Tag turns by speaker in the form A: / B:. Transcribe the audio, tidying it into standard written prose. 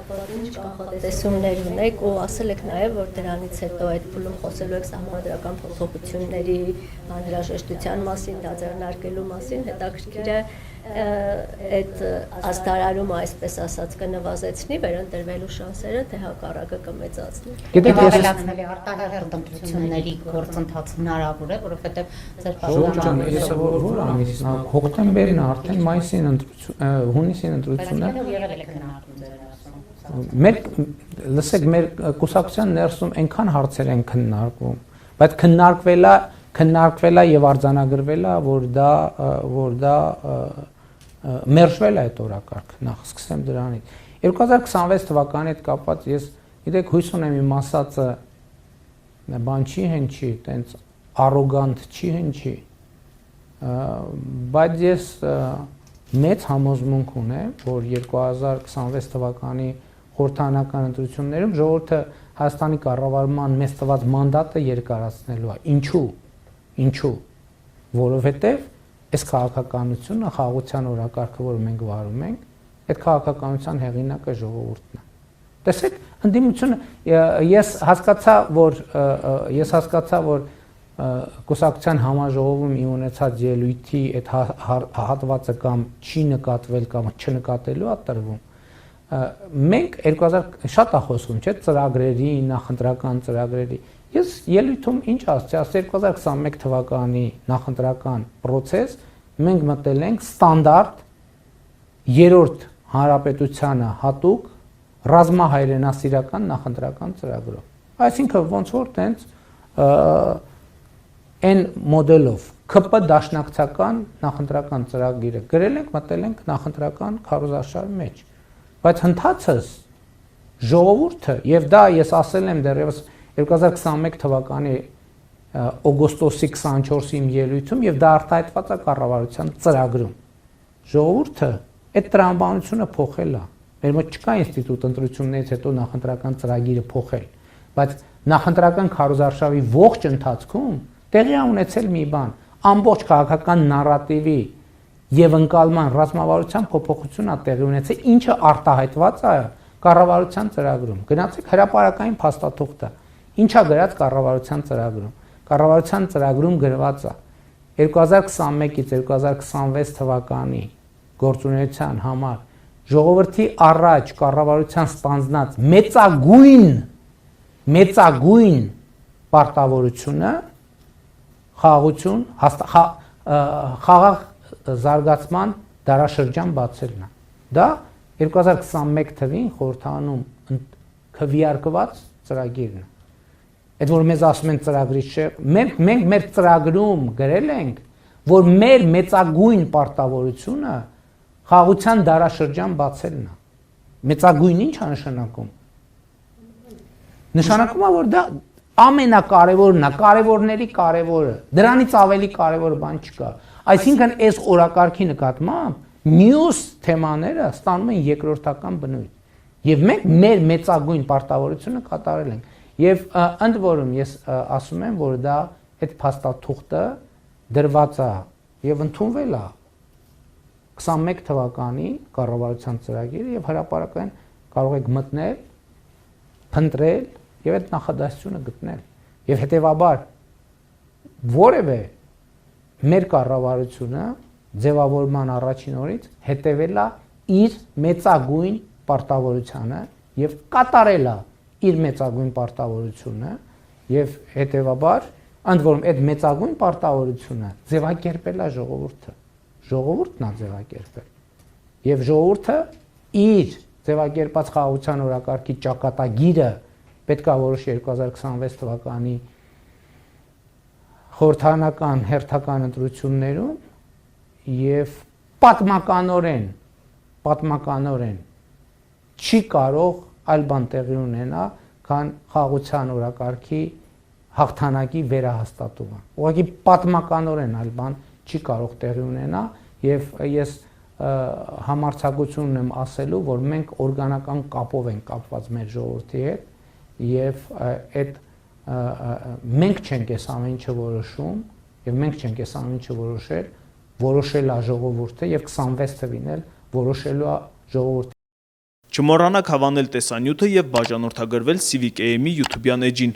A: կապված ինչ կանխատեսումներ ունեք ու ասել եք նաև, որ դրանից հետո այդ փուլում խոսելու եք սահմանադրական փոփոխությունների անհրաժեշտության մասին, դա ձեռնարկելու մասին, հետաքրքիր է այդ աստարարումը, այսպես ասած, կնվազեցնի վերընտրվելու շանսերը, թե հակառակը կմեծացնի։
B: Գիտեք, ավելացնել է արտահերթ ընտրությունների գործընթաց հնարավոր է, որովհետև ձեր
C: պատասխանը հոկտեմբերն է, արդեն մայիսին հունիսին ընտրությունը
B: եղել է քննարկում ձեր ասում։
C: Մեր լսեք, մեր կուսակցության ներսում այնքան հարցեր են քննարկվում, բայց քննարկվել է եւ արձանագրվել է, որ դա մերժվել է այդ օրակարգը, նախ սկսեմ դրանից։ 2026 թվականի հետ կապված ես գիտեք հույս ունեմ իմ ասածը բան չի հնչի, տենց արոգանտ չի հնչի, բայց ես մեծ համոզմունք ունեմ, որ 2026 թվականի խորհրդարանական ընտրություններում ժողովուրդը Հայաստանի կառավարման մեզ տված մանդատը երկարացնելու է։ Ինչու՞։ Որովհետև այս քաղաքականությունը, խաղաղության օրակարգը, որը մենք վարում ենք, այդ քաղաքականության հեղինակը ժողովուրդն է։ Տեսեք, ընդդիմությունը ես հասկացա, որ կուսակցության համաժողովում ի ունեցած ելույթի այդ հատվածը կամ չի նկատվել կամ չնկատելու է տրվում։ Մենք 2000 շատ է խոսում, չէ՞, ծրագրերի, նախընտրական ծրագրերի։ Ես ելույթում ինչ ասացի, 2021 թվականի նախընտրական process մենք մտել ենք ստանդարտ երրորդ հանրապետությանը հատուկ ռազմահայրենասիրական նախընտրական ծրագրով։ Այսինքն ոնց որ տենց այն մոդելով ԿՊ դաշնակցական նախընտրական ծրագիրը գրել ենք, մտել ենք նախընտրական քարոզարշավի մեջ։ Բայց հնդածս ժողովուրդը, եւ դա ես ասել եմ դեռևս 2021 թվականի օգոստոսի 24-ի ելույթում եւ դա արտահայտված է կառավարության ծրագրում։ Ժողովուրդը այդ տրամաբանությունը փոխել է։ Մեր մոտ չկա ինստիտուտ ընտրություններից հետո նախընտրական ծրագիրը փոխել, բայց նախընտրական քարոզարշավի ողջ ընթացքում տեղի է ունեցել մի բան, ամբողջ քաղաքական նարատիվի եւ ընկալման ռազմավարության փոփոխություն է տեղի ունեցել, ինչը արտահայտված է կառավարության ծրագրում։ Գնացեք հրապարակային փաստաթուղթը։ Ինչա գրած կառավարության ծրագրում։ Կառավարության ծրագրում գրված է 2021-ից 2026 թվականի գործունեության համար ժողովրդի առաջ կառավարության ստանձնած մեծագույն պարտավորությունը խաղաղություն, խաղաղ զարգացման դարաշրջան բացելն է։ Դա 2021 թվին խորհրդարանում քվեարկված ծրագիրն է։ Այդ որ մեզ ասում են ծրագրի չէ, մենք մեր ծրագրում գրել ենք, որ մեր մեծագույն պարտավորությունը խաղաղության դարաշրջան բացելն է։ Մեծագույն ինչ է նշանակում։ Նշանակում է, որ դա ամենակարևորն է, կարևորների կարևորը։ Դրանից ավելի կարևոր բան չկա։ Այսինքն այս օրակարգի նկատմամբ մյուս թեմաները ստանում են երկրորդական բնույթ։ Եվ մենք մեր մեծագույն պարտավորությունը կատարել ենք։ Եվ ընդ որում ես ասում եմ, որ դա այդ փաստաթուղթը դրված է եւ ընդունվել է 21 թվականի կառավարության ծրագիրը եւ հրապարակային կարող եք մտնել, փնտրել եւ այդ նախադասությունը գտնել։ Եվ հետեւաբար որևէ մեր կառավարությունը ձևավորման առաջին օրից հետևել է իր մեծագույն պարտավորությանը եւ կատարել է իր մեծագույն պարտավորությունը եւ հետեւաբար ընդ որում այդ մեծագույն պարտավորությունը ձևակերպել է ժողովուրդը։ Ժողովուրդն է ձևակերպել։ Եվ ժողովուրդը իր ձևակերպած խաղաղության օրակարգի ճակատագիրը պետք է որոշի 2026 թվականի խորհրդարանական հերթական ընտրություններում եւ պատմականորեն չի կարող այլ բան տեղի ունենա, քան խաղաղության օրակարգի հաղթանակի վերահաստատումը։ Ուղղակի պատմականորեն այլ բան չի կարող տեղի ունենա եւ ես համարձակություն ունեմ ասելու, որ մենք օրգանական կապով ենք կապված մեր ժողովրդի հետ եւ այդ մենք չենք այս ամեն ինչը որոշում եւ մենք չենք այս ամեն ինչը որոշել է ժողովուրդը եւ 26 թվին էլ որոշելու է ժողովուրդը
D: Չմոռանաք հավանել տեսանյութը եւ բաժանորդագրվել Civic AM-ի YouTube-յան էջին։